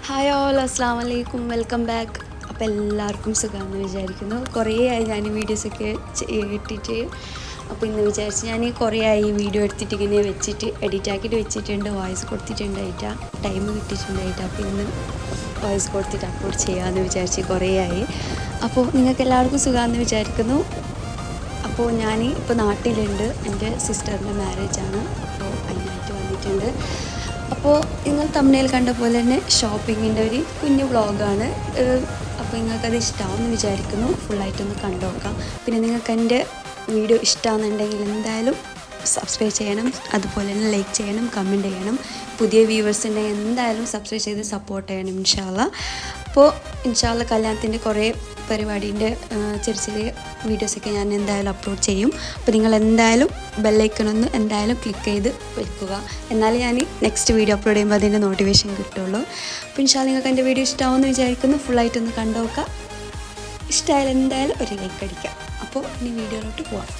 Hi all, അസ്സാം വലൈക്കും, welcome back. അപ്പോൾ എല്ലാവർക്കും സുഖമാണെന്ന് വിചാരിക്കുന്നു. കുറേ ആയി ഞാൻ ഈ വീഡിയോസൊക്കെ ഇട്ടിട്ട്. അപ്പോൾ ഇന്ന് വിചാരിച്ച് ഞാൻ കുറേ ആയി ഈ വീഡിയോ എടുത്തിട്ട് ഇങ്ങനെ വെച്ചിട്ട് എഡിറ്റാക്കിയിട്ട് വെച്ചിട്ടുണ്ട്, വോയിസ് കൊടുത്തിട്ടുണ്ടായിട്ടാ, ടൈം കിട്ടിയിട്ടുണ്ടായിട്ട്. അപ്പോൾ ഇന്ന് വോയിസ് കൊടുത്തിട്ട് അപ്ലോഡ് ചെയ്യാമെന്ന് വിചാരിച്ച് കുറേ ആയി. അപ്പോൾ നിങ്ങൾക്ക് എല്ലാവർക്കും സുഖമാണെന്ന് വിചാരിക്കുന്നു. അപ്പോൾ ഞാൻ ഇപ്പോൾ നാട്ടിലുണ്ട്, എൻ്റെ സിസ്റ്ററിൻ്റെ മാരേജാണ്, അപ്പോൾ അതിനായിട്ട് വന്നിട്ടുണ്ട്. അപ്പോൾ നിങ്ങൾ തമ്മിൽ കണ്ട പോലെ തന്നെ ഷോപ്പിങ്ങിൻ്റെ ഒരു കുഞ്ഞു വ്ളോഗാണ്. അപ്പോൾ നിങ്ങൾക്കത് ഇഷ്ടമാവുമെന്ന് വിചാരിക്കുന്നു. ഫുള്ളായിട്ടൊന്ന് കണ്ടു നോക്കാം. പിന്നെ നിങ്ങൾക്ക് എൻ്റെ വീഡിയോ ഇഷ്ടമാണെന്നുണ്ടെങ്കിൽ എന്തായാലും സബ്സ്ക്രൈബ് ചെയ്യണം, അതുപോലെ തന്നെ ലൈക്ക് ചെയ്യണം, കമൻറ്റ് ചെയ്യണം. പുതിയ വ്യൂവേഴ്സിനെ എന്തായാലും സബ്സ്ക്രൈബ് ചെയ്ത് സപ്പോർട്ട് ചെയ്യണം ഇൻഷാ അല്ലാ. അപ്പോൾ ഇൻഷാ അല്ലാ കല്യാണത്തിൻ്റെ കുറേ പരിപാടീൻ്റെ ചെറിയ ചെറിയ വീഡിയോസൊക്കെ ഞാൻ എന്തായാലും അപ്ലോഡ് ചെയ്യും. അപ്പോൾ നിങ്ങൾ എന്തായാലും ബെല്ലൈക്കണൊന്ന് എന്തായാലും ക്ലിക്ക് ചെയ്ത് വെക്കുക, എന്നാലും ഞാൻ നെക്സ്റ്റ് വീഡിയോ അപ്ലോഡ് ചെയ്യുമ്പോൾ അതിൻ്റെ നോട്ടിഫിക്കേഷൻ കിട്ടുള്ളൂ. അപ്പോൾ ഇൻഷാ അല്ലാ നിങ്ങൾക്ക് എൻ്റെ വീഡിയോ ഇഷ്ടമാവുമെന്ന് വിചാരിക്കുന്നു. ഫുള്ളായിട്ടൊന്ന് കണ്ടു നോക്കാം. ഇഷ്ടമായാലും എന്തായാലും ഒരു ലൈക്ക് അടിക്കാം. അപ്പോൾ ഇനി വീഡിയോയിലോട്ട് പോവാം.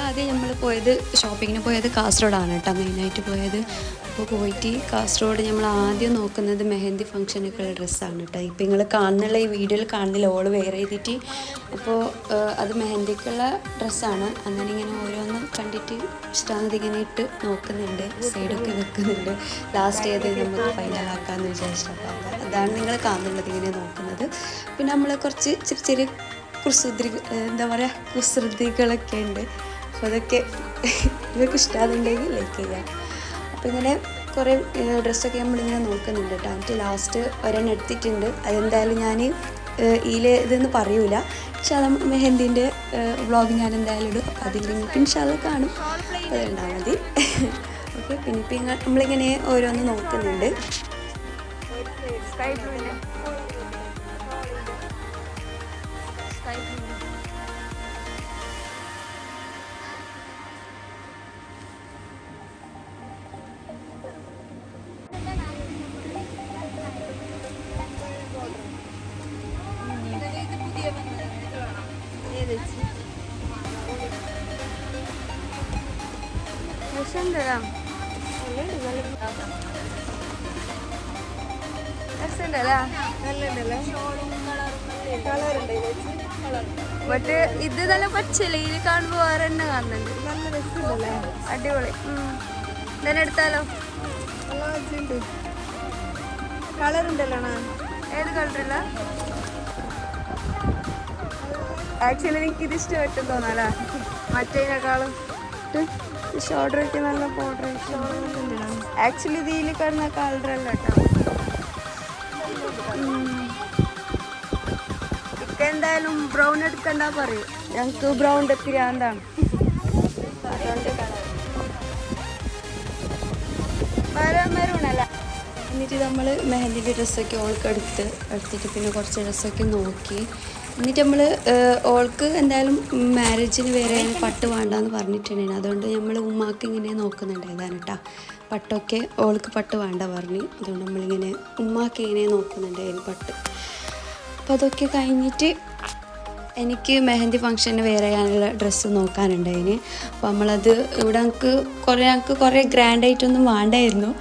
ആദ്യം നമ്മൾ ഷോപ്പിങ്ങിന് പോയത് കാസർഗോഡാണ് കേട്ടോ, മെയിനായിട്ട് പോയത്. അപ്പോൾ പോയിട്ട് കാസർഗോഡ് നമ്മൾ ആദ്യം നോക്കുന്നത് മെഹന്തി ഫംഗ്ഷനൊക്കെയുള്ള ഡ്രസ്സാണ് കേട്ടോ. ഇപ്പോൾ നിങ്ങൾ കാണുന്നുള്ള ഈ വീഡിയോയിൽ കാണുന്നില്ല, ഓള് വെയർ ചെയ്തിട്ട്. അപ്പോൾ അത് മെഹന്തിക്കുള്ള ഡ്രസ്സാണ്. അങ്ങനെ ഇങ്ങനെ ഓരോന്നും കണ്ടിട്ട് ഇഷ്ടമാകുന്നത് ഇങ്ങനെ ഇട്ട് നോക്കുന്നുണ്ട്, സൈഡൊക്കെ വെക്കുന്നുണ്ട്. ലാസ്റ്റ് ഏത് നമുക്ക് ഫൈനലാക്കാമെന്ന് വിചാരിച്ചിട്ട് അതാണ് നിങ്ങൾ കാണുന്നുള്ളത്, ഇങ്ങനെ നോക്കുന്നത്. പിന്നെ നമ്മൾ കുറച്ച് ചെറിയ ചെറിയ കുസൃതികളൊക്കെ ഉണ്ട്. അപ്പോൾ അതൊക്കെ നിങ്ങൾക്ക് ഇഷ്ടമാകുന്നുണ്ടെങ്കിൽ ലൈക്ക് ചെയ്യാം. അപ്പോൾ ഇങ്ങനെ കുറേ ഡ്രസ്സൊക്കെ നമ്മളിങ്ങനെ നോക്കുന്നുണ്ട് കേട്ടോ. എന്നിട്ട് ലാസ്റ്റ് ഒരെണ്ണം എടുത്തിട്ടുണ്ട്. അതെന്തായാലും ഞാൻ ഇതെന്ന് പറയൂല, പക്ഷെ അത് മെഹന്തിൻ്റെ വ്ളോഗ് ഞാൻ എന്തായാലും ഇടും. അപ്പോൾ അതിൽ നിങ്ങൾക്ക് ഇൻഷാ അല്ലാ കാണും, അത് കണ്ടാൽ മതി. ഓക്കെ. പിന്നെ ഇപ്പം നമ്മളിങ്ങനെ ഓരോന്ന് നോക്കുന്നുണ്ട്. ബട്ട് ഇത് നല്ല പച്ചല്ലേ, ഇതിൽ കാണുമ്പോ വേറെ എണ്ണ കാണുന്നുണ്ട്. നല്ല രസമല്ലേ, അടിപൊളി. തന്നെ എടുത്താലോ? കളർ ഉണ്ടല്ലോ. ഏത് കളറില്ല? ആക്ച്വലി എനിക്കിത് ഇഷ്ടപ്പെട്ടു തോന്നാലേ, മറ്റേതിനേക്കാളും. ഷോൾഡറൊക്കെ നല്ല ബോർഡർ. ആക്ച്വലി ഇതിൽ കാണുന്ന കളറല്ല കേട്ടോ. ഇക്ക എന്തായാലും ബ്രൗൺ എടുക്കണ്ട പറയും, ഞങ്ങൾക്ക് ബ്രൗൺ എത്തിരാന്താണ്. മെറൂണല്ല. എന്നിട്ട് നമ്മൾ മെഹന്തിൻ്റെ ഡ്രസ്സൊക്കെ ഓൾക്ക് എടുത്തിട്ട് പിന്നെ കുറച്ച് ഡ്രസ്സൊക്കെ നോക്കി. എന്നിട്ട് നമ്മൾ ഓൾക്ക് എന്തായാലും മാരേജിന് വേറെ പട്ട് വേണ്ടാന്ന് പറഞ്ഞിട്ടുണ്ടായിരുന്നു. അതുകൊണ്ട് നമ്മൾ ഉമ്മാക്ക് ഇങ്ങനെ നോക്കുന്നുണ്ടായതാണ് കേട്ടോ. പട്ടൊക്കെ ഓൾക്ക് പട്ട് വേണ്ട പറഞ്ഞു. അതുകൊണ്ട് നമ്മളിങ്ങനെ ഉമ്മാക്ക് ഇങ്ങനെ നോക്കുന്നുണ്ടായിരുന്നു പട്ട്. അപ്പോൾ അതൊക്കെ കഴിഞ്ഞിട്ട് എനിക്ക് മെഹന്തി ഫംഗ്ഷന് വേറെ ചെയ്യാനുള്ള ഡ്രസ്സ് നോക്കാനുണ്ടായിന്. അപ്പോൾ നമ്മളത് ഇവിടെ ഞങ്ങൾക്ക് കുറേ ഗ്രാൻഡായിട്ടൊന്നും വേണ്ടായിരുന്നു,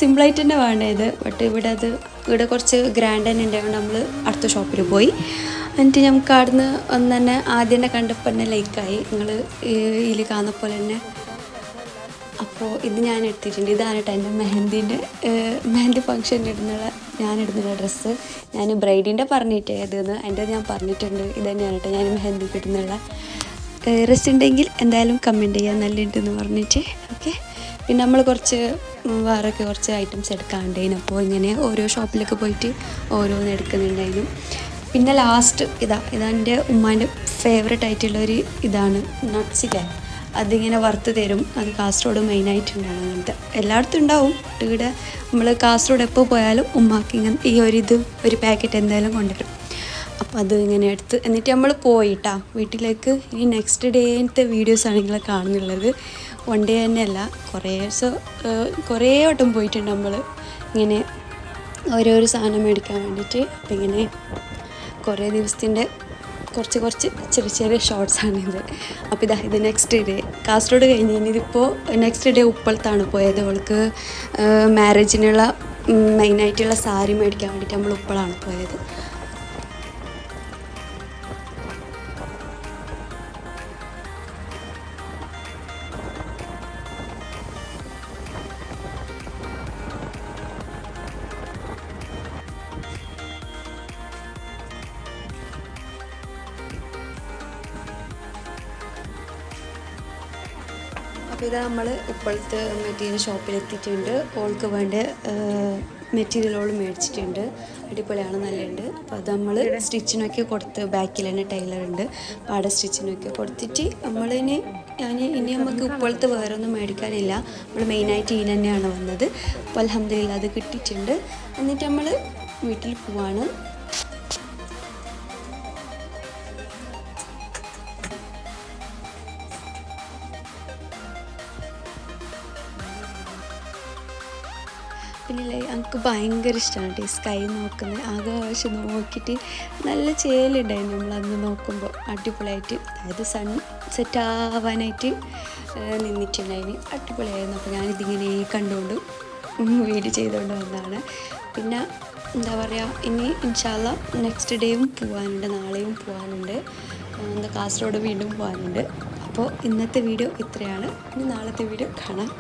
സിമ്പിളായിട്ട് തന്നെ വേണ്ടത്. ബട്ട് ഇവിടെ കുറച്ച് ഗ്രാൻഡ് തന്നെ ഉണ്ടായതുകൊണ്ട് നമ്മൾ അടുത്ത ഷോപ്പിൽ പോയി. എന്നിട്ട് നമുക്ക് അവിടുന്ന് തന്നെ ആദ്യം തന്നെ കണ്ടപ്പോൾ തന്നെ ലൈക്കായി, നിങ്ങൾ ഇതിൽ കാണുന്ന പോലെ തന്നെ. അപ്പോൾ ഇത് ഞാൻ എടുത്തിട്ടുണ്ട്. ഇതാണ് കേട്ടോ എൻ്റെ മെഹന്തി ഫംഗ്ഷന് ഞാനിടുന്നുള്ള ഡ്രസ്സ്. ഞാൻ ബ്രൈഡിൻ്റെ പറഞ്ഞിട്ടേ ഇതെന്ന് എൻ്റെ ഞാൻ പറഞ്ഞിട്ടുണ്ട്. ഇത് തന്നെയാണ് കേട്ടോ ഞാൻ മെഹന്തി ഇടുന്നുള്ള ഡ്രസ്സ്. ഉണ്ടെങ്കിൽ എന്തായാലും കമൻറ്റ് ചെയ്യാൻ നല്ലുണ്ടെന്ന് പറഞ്ഞിട്ട്. ഓക്കെ. പിന്നെ നമ്മൾ വേറൊക്കെ കുറച്ച് ഐറ്റംസ് എടുക്കാനുണ്ടായിരുന്നു. അപ്പോൾ ഇങ്ങനെ ഓരോ ഷോപ്പിലൊക്കെ പോയിട്ട് ഓരോന്ന് എടുക്കുന്നുണ്ടായിരുന്നു. പിന്നെ ലാസ്റ്റ് ഇതെൻ്റെ ഉമ്മാൻ്റെ ഫേവറേറ്റ് ആയിട്ടുള്ളൊരു ഇതാണ് നട്ട്സില്ലേ, അതിങ്ങനെ വറുത്ത് തരും. അത് കാസർഗോഡ് മെയിനായിട്ടുണ്ടാണ്. അങ്ങനത്തെ എല്ലായിടത്തും ഉണ്ടാവും. ഇവിടെ നമ്മൾ കാസർഗോഡ് എപ്പോൾ പോയാലും ഉമ്മാക്ക് ഇങ്ങനെ ഒരു പാക്കറ്റ് എന്തായാലും കൊണ്ടുവരും. അപ്പോൾ അത് ഇങ്ങനെ എടുത്ത് എന്നിട്ട് നമ്മൾ പോയിട്ടാ വീട്ടിലേക്ക്. ഇനി നെക്സ്റ്റ് ഡേത്തെ വീഡിയോസാണ് നിങ്ങൾ കാണുന്നുള്ളത്. വൺ ഡേ തന്നെയല്ല, കുറേ വട്ടം പോയിട്ടുണ്ട് നമ്മൾ ഇങ്ങനെ ഓരോരോ സാധനം മേടിക്കാൻ വേണ്ടിയിട്ട്. അപ്പം ഇങ്ങനെ കുറേ ദിവസത്തിൻ്റെ കുറച്ച് ചെറിയ ചെറിയ ഷോർട്സാണിത്. അപ്പോൾ ഇത് നെക്സ്റ്റ് ഡേ കാസർഗോഡ് കഴിഞ്ഞ് ഇതിപ്പോൾ നെക്സ്റ്റ് ഡേ ഉപ്പളത്താണ് പോയത്. അവൾക്ക് മാരേജിനുള്ള മെയിനായിട്ടുള്ള സാരി മേടിക്കാൻ വേണ്ടിയിട്ട് നമ്മൾ ഉപ്പളാണ് പോയത്. അപ്പോൾ ഇത് നമ്മൾ ഇപ്പോഴത്തെ മെറ്റീരിയൽ ഷോപ്പിലെത്തിയിട്ടുണ്ട്. ഓൾക്ക് വേണ്ട മെറ്റീരിയലോൾ മേടിച്ചിട്ടുണ്ട്. അടിപൊളിയാണ്, നല്ലുണ്ട്. അപ്പോൾ അത് നമ്മൾ സ്റ്റിച്ചിനൊക്കെ കൊടുത്ത് ബാക്കിൽ തന്നെ ടൈലറുണ്ട്. അപ്പോൾ അവിടെ സ്റ്റിച്ചിനൊക്കെ കൊടുത്തിട്ട് ഇനി നമുക്ക് ഇപ്പോഴത്തെ വേറെ ഒന്നും മേടിക്കാനില്ല. നമ്മൾ മെയിനായിട്ട് ഈ തന്നെയാണ് വന്നത്. അപ്പോൾ അൽഹംദുലില്ലാ അത് കിട്ടിയിട്ടുണ്ട്. എന്നിട്ട് നമ്മൾ വീട്ടിൽ പോവാണ്. പിന്നെ എനിക്ക് ഭയങ്കര ഇഷ്ടമാണ് ഈ സ്കൈ നോക്കുന്നത്. ആകാശം നോക്കിയിട്ട് നല്ല ചേലുണ്ടായിരുന്നു നമ്മളന്ന് നോക്കുമ്പോൾ. അടിപൊളിയായിട്ട്, അതായത് സൺ സെറ്റാവാനായിട്ട് നിന്നിട്ടുണ്ടായിന്. അടിപൊളിയായിരുന്നു. അപ്പോൾ ഞാനിതിങ്ങനെ കണ്ടുകൊണ്ട് വീഡിയോ ചെയ്തുകൊണ്ട് വന്നതാണ്. പിന്നെ എന്താ പറയുക, ഇനി ഇൻഷാ അല്ലാ നെക്സ്റ്റ് ഡേയും പോകാനുണ്ട്, നാളെയും പോകാനുണ്ട്, കാസർഗോഡ് വീണ്ടും പോകാനുണ്ട്. അപ്പോൾ ഇന്നത്തെ വീഡിയോ ഇത്രയാണ്. ഇനി നാളത്തെ വീഡിയോ കാണാം.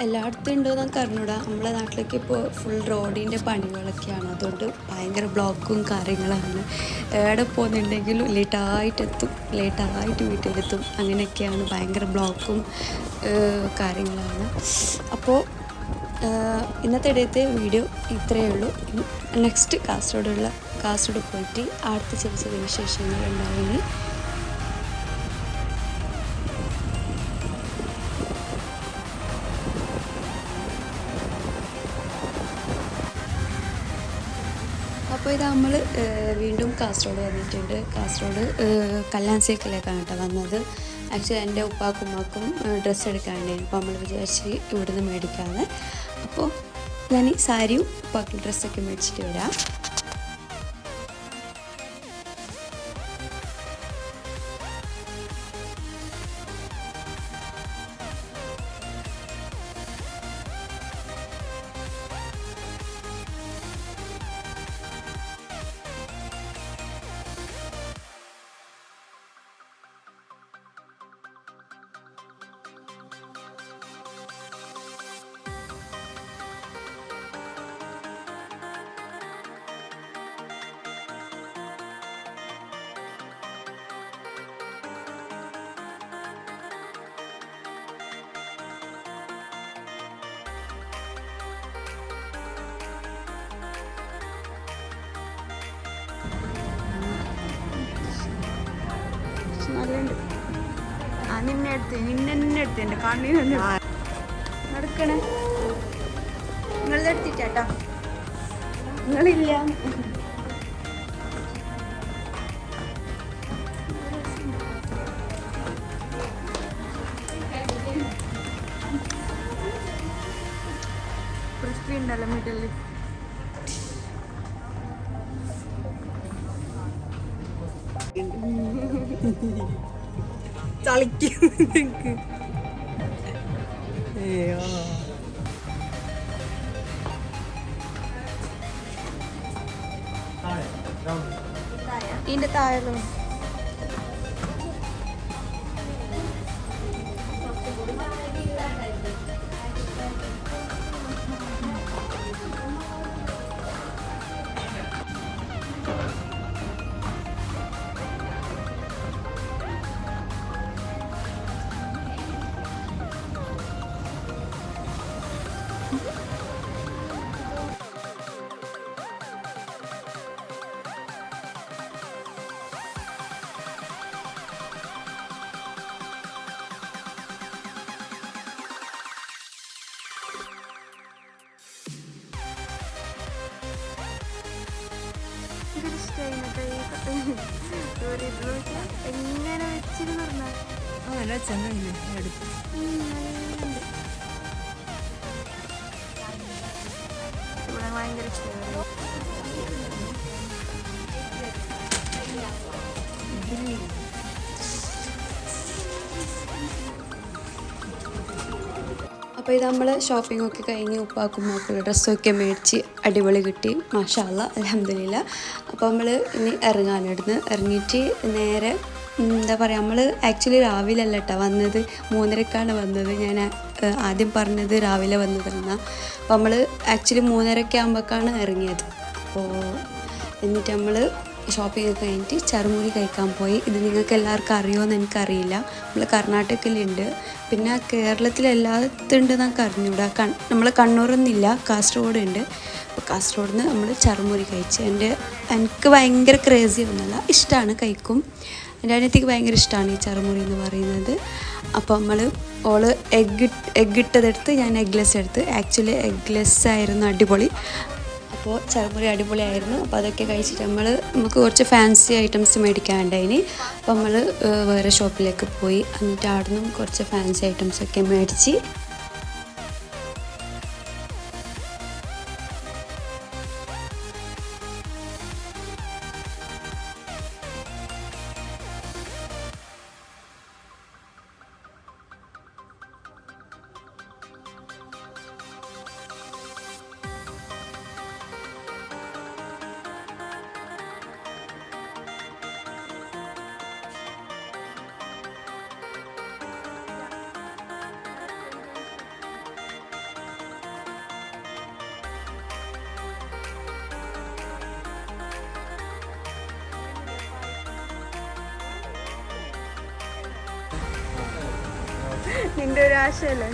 എല്ലായിടത്തും ഉണ്ടോ എന്നൊക്കെ അറിഞ്ഞൂടാ. നമ്മളെ നാട്ടിലേക്ക് ഇപ്പോൾ ഫുൾ റോഡിൻ്റെ പണികളൊക്കെയാണ്. അതുകൊണ്ട് ഭയങ്കര ബ്ലോക്കും കാര്യങ്ങളാണ്. എവിടെ പോകുന്നുണ്ടെങ്കിലും ലേറ്റായിട്ട് വീട്ടിലെത്തും. അങ്ങനെയൊക്കെയാണ്, ഭയങ്കര ബ്ലോക്കും കാര്യങ്ങളാണ്. അപ്പോൾ ഇന്നത്തെ ഇടയത്തെ വീഡിയോ ഇത്രയേ ഉള്ളൂ. നെക്സ്റ്റ് കാസർഗോഡ് പോയിട്ട് അടുത്ത ചെറിയ വിശേഷങ്ങൾ ഉണ്ടാവുമെങ്കിൽ അപ്പോൾ ഇത് നമ്മൾ വീണ്ടും കാസർഗോഡ് വന്നിട്ടുണ്ട്. കാസർഗോഡ് കല്യാൺ സിൽക്കിലേക്കാണ് കേട്ടോ വന്നത്. ആക്ച്വലി എൻ്റെ ഉപ്പാക്കും ഉമ്മാക്കും ഡ്രസ്സ് എടുക്കാനുണ്ടായിരുന്നു. അപ്പോൾ നമ്മൾ വിചാരിച്ച് ഇവിടുന്ന് മേടിക്കാമെന്ന്. അപ്പോൾ ഞാൻ ഈ സാരിയും ഉപ്പാക്കും ഡ്രസ്സൊക്കെ മേടിച്ചിട്ട് വരാം. നല്ലുണ്ട്. നിന്നെ എടുത്ത് എൻ്റെ കണ്ണിനുണ്ട് നടക്കണേ. നിങ്ങളത് എടുത്തിട്ടാട്ടോ, നിങ്ങളില്ല. ക്രിസ്പി ഉണ്ടല്ലോ മിഡില്. ചളിക്ക് ഇതിന്റെ താഴെ എങ്ങനെ വെച്ചിരുന്നു പറഞ്ഞാൽ ചെന്നൈ ഇവിടെ ഭയങ്കര ഇഷ്ടമാണ്. അപ്പോൾ ഇത് നമ്മൾ ഷോപ്പിംഗ് ഒക്കെ കഴിഞ്ഞ് ഉപ്പാക്കുമ്മാക്കുള്ള ഡ്രസ്സൊക്കെ മേടിച്ച് അടിപൊളി കിട്ടി, മാഷാ അല്ലാ, അൽഹംദുലില്ലാ. അപ്പോൾ നമ്മൾ ഇനി ഇറങ്ങാനിടുന്ന് ഇറങ്ങിയിട്ട് നേരെ എന്താ പറയുക, നമ്മൾ ആക്ച്വലി രാവിലെ അല്ല കേട്ടോ വന്നത്, 3:30ക്കാണ് വന്നത്. ഞാൻ ആദ്യം പറഞ്ഞത് രാവിലെ വന്നതെന്നാണ്. അപ്പോൾ നമ്മൾ ആക്ച്വലി 3:30 ആകുമ്പോഴേക്കാണ് ഇറങ്ങിയത്. അപ്പോൾ എന്നിട്ട് നമ്മൾ ഷോപ്പിംഗ് ഒക്കെ കഴിഞ്ഞിട്ട് ചറുമുരി കഴിക്കാൻ പോയി. ഇത് നിങ്ങൾക്ക് എല്ലാവർക്കും അറിയുമോയെന്ന് എനിക്കറിയില്ല. നമ്മൾ കർണാടകയിലുണ്ട്, പിന്നെ കേരളത്തിലെല്ലാത്തുണ്ട് എന്നൊക്കെ അറിഞ്ഞൂടാ. നമ്മൾ കണ്ണൂരൊന്നുമില്ല, കാസർഗോഡ് ഉണ്ട്. അപ്പോൾ കാസർഗോഡ് നിന്ന് നമ്മൾ ചറുമുരി കഴിച്ച്. എനിക്ക് ഭയങ്കര ക്രേസി ഒന്നുമല്ല, ഇഷ്ടമാണ്, കഴിക്കും. എൻ്റെ അനിയത്തിക്ക് ഭയങ്കര ഇഷ്ടമാണ് ഈ ചറുമുരി എന്ന് പറയുന്നത്. അപ്പോൾ ഓള് എഗ് ഇട്ടതെടുത്ത് ഞാൻ എഗ്ലെസ് എടുത്ത്. ആക്ച്വലി എഗ്ലെസ് ആയിരുന്നു അടിപൊളി. അപ്പോൾ ചറുമുരി അടിപൊളിയായിരുന്നു. അപ്പോൾ അതൊക്കെ കഴിച്ചിട്ട് നമുക്ക് കുറച്ച് ഫാൻസി ഐറ്റംസ് മേടിക്കാനുണ്ടായിന്. അപ്പോൾ നമ്മൾ വേറെ ഷോപ്പിലേക്ക് പോയി. എന്നിട്ട് അവിടെ നിന്നും കുറച്ച് ഫാൻസി ഐറ്റംസൊക്കെ മേടിച്ച് നിന്റെ ഒരു ആശയല്ലേ.